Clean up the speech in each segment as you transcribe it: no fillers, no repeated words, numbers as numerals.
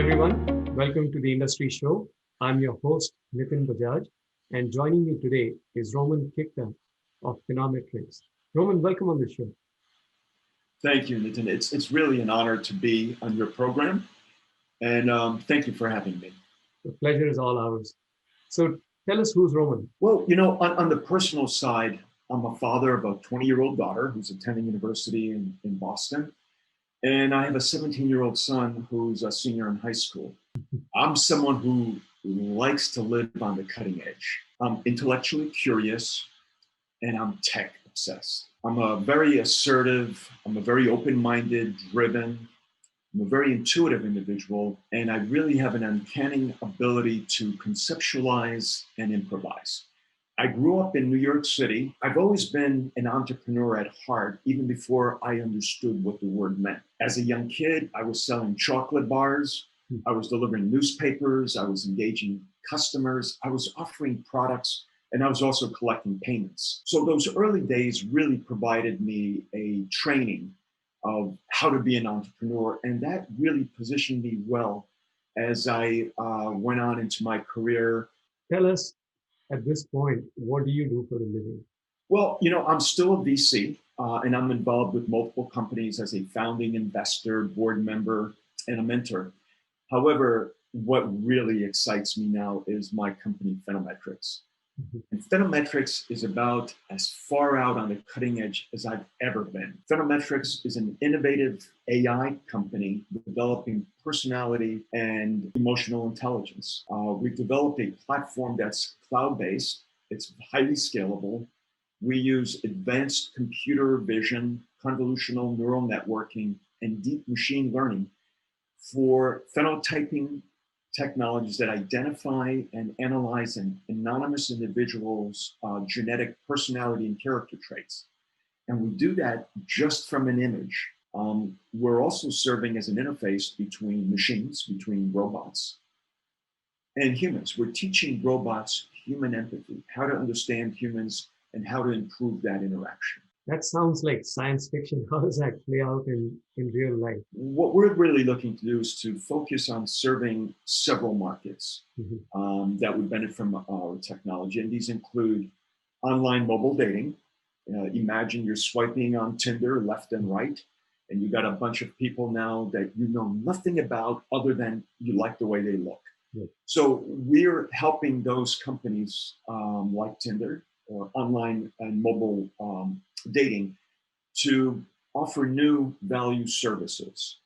everyone, welcome to the Industry Show. I'm your host, Nitin Bajaj, and joining me today is Roman Kikta of Phenometrix. Roman, welcome on the show. Thank you, Nitin. It's really an honor to be on your program, and thank you for having me. The pleasure is all ours. So tell us who's Roman. Well, on the personal side, I'm a father of a 20-year-old daughter who's attending university in Boston, and I have a 17-year-old son who's a senior in high school. I'm someone who likes to live on the cutting edge. I'm intellectually curious, and I'm tech obsessed. I'm a very assertive, I'm a very open-minded, driven, I'm a very intuitive individual, and I really have an uncanny ability to conceptualize and improvise. I grew up in New York City. I've always been an entrepreneur at heart, even before I understood what the word meant. As a young kid, I was selling chocolate bars. I was delivering newspapers. I was engaging customers. I was offering products, and I was also collecting payments. So those early days really provided me a training of how to be an entrepreneur, and that really positioned me well as I went on into my career. Tell us, at this point, what do you do for a living? Well, I'm still a VC, and I'm involved with multiple companies as a founding investor, board member, and a mentor. However, what really excites me now is my company, Phenometrix. And Phenometrix is about as far out on the cutting edge as I've ever been. Phenometrix is an innovative AI company developing personality and emotional intelligence. We've developed a platform that's cloud-based. It's highly scalable. We use advanced computer vision, convolutional neural networking, and deep machine learning for phenotyping technologies that identify and analyze an anonymous individual's genetic personality and character traits. And we do that just from an image. We're also serving as an interface between machines, between robots and humans. We're teaching robots human empathy, how to understand humans and how to improve that interaction. That sounds like science fiction. How does that play out in real life? What we're really looking to do is to focus on serving several markets that would benefit from our technology. And these include online mobile dating. Imagine you're swiping on Tinder left and right, and you got a bunch of people now that you know nothing about other than you like the way they look. So we're helping those companies like Tinder or online and mobile dating to offer new value services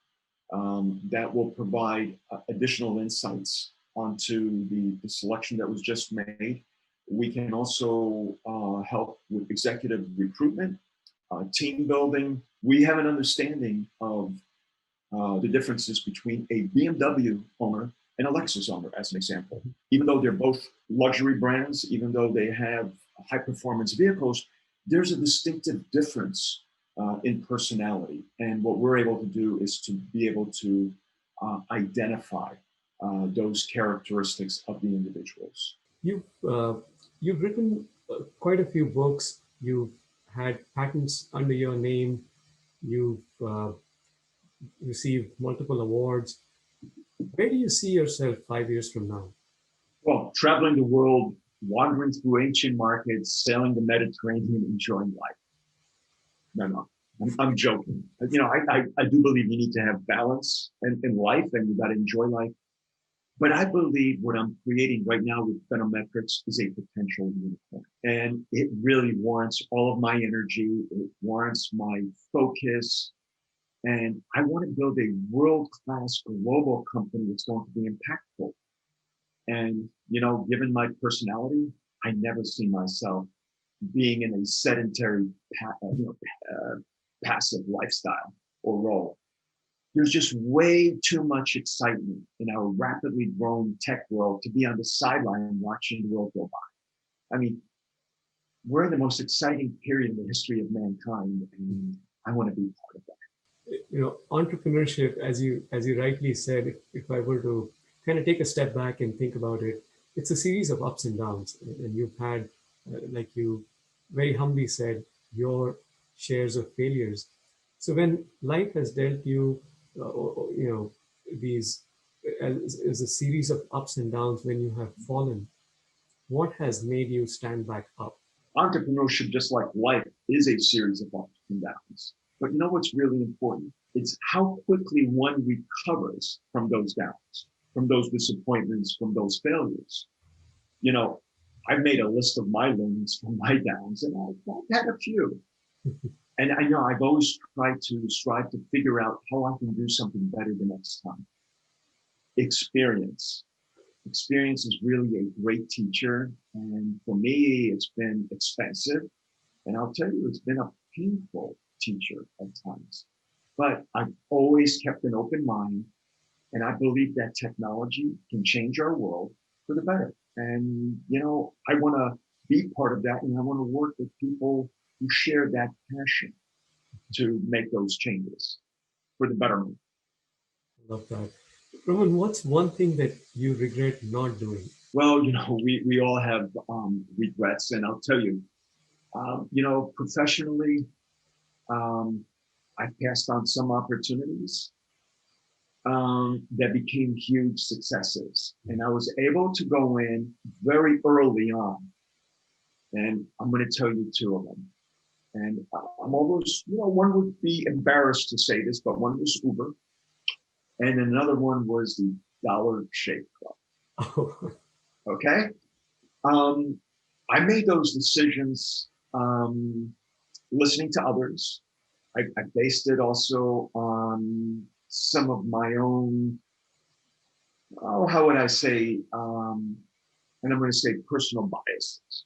that will provide additional insights onto the selection that was just made. We can also help with executive recruitment, team building. We have an understanding of the differences between a BMW owner and a Lexus owner, as an example. Even though they're both luxury brands, even though they have high performance vehicles, there's a distinctive difference in personality. And what we're able to do is to be able to identify those characteristics of the individuals. You've written quite a few books. You've had patents under your name. You've received multiple awards. Where do you see yourself 5 years from now? Well, traveling the world, wandering through ancient markets, sailing the Mediterranean, enjoying life. No, I'm joking. I do believe you need to have balance in life, and you got to enjoy life. But I believe what I'm creating right now with Phenometrix is a potential unicorn. And it really warrants all of my energy. It warrants my focus. And I want to build a world-class global company that's going to be impactful. And, given my personality, I never see myself being in a sedentary, passive lifestyle or role. There's just way too much excitement in our rapidly growing tech world to be on the sideline watching the world go by. I mean, we're in the most exciting period in the history of mankind, and I want to be part of that. Entrepreneurship, as you rightly said, if I were to kind of take a step back and think about it, it's a series of ups and downs. And you've had, like you very humbly said, your shares of failures. So when life has dealt you, these as a series of ups and downs when you have fallen, what has made you stand back up? Entrepreneurship, just like life, is a series of ups and downs. But you know what's really important? It's how quickly one recovers from those downs, from those disappointments, from those failures. You know, I've made a list of my learnings from my downs, and I've had a few. And I know I've always tried to strive to figure out how I can do something better the next time. Experience. Experience is really a great teacher. And for me, it's been expensive. And I'll tell you, it's been a painful teacher at times. But I've always kept an open mind. And I believe that technology can change our world for the better. And, you know, I want to be part of that. And I want to work with people who share that passion to make those changes for the betterment. Love that. Roman, what's one thing that you regret not doing? Well, you know, we all have regrets. And I'll tell you, you know, professionally, I passed on some opportunities that became huge successes. And I was able to go in very early on. And I'm going to tell you two of them. And I'm almost, you know, one would be embarrassed to say this, but one was Uber. And another one was the Dollar Shave Club. Okay. I made those decisions listening to others. I based it also on some of my own, oh, how would I say, and I'm going to say personal biases.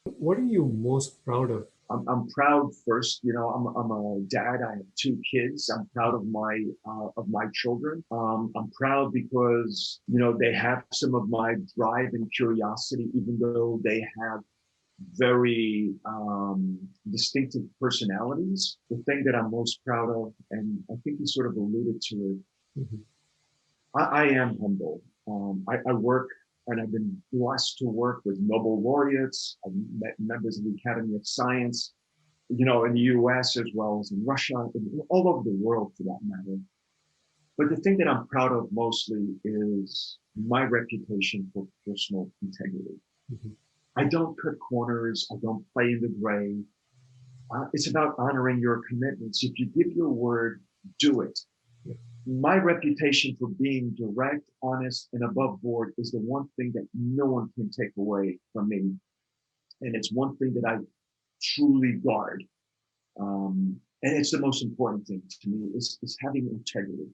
What are you most proud of? I'm proud first, you know, I'm a dad. I have two kids. I'm proud of my children. I'm proud because, you know, they have some of my drive and curiosity, even though they have very distinctive personalities. The thing that I'm most proud of, and I think you sort of alluded to it, I am humble. I work and I've been blessed to work with Nobel laureates. I've met members of the Academy of Science, you know, in the US as well as in Russia, and all over the world for that matter. But the thing that I'm proud of mostly is my reputation for personal integrity. Mhm. I don't cut corners. I don't play in the gray. It's about honoring your commitments. If you give your word, do it. My reputation for being direct, honest, and above board is the one thing that no one can take away from me. And it's one thing that I truly guard. And it's the most important thing to me is having integrity.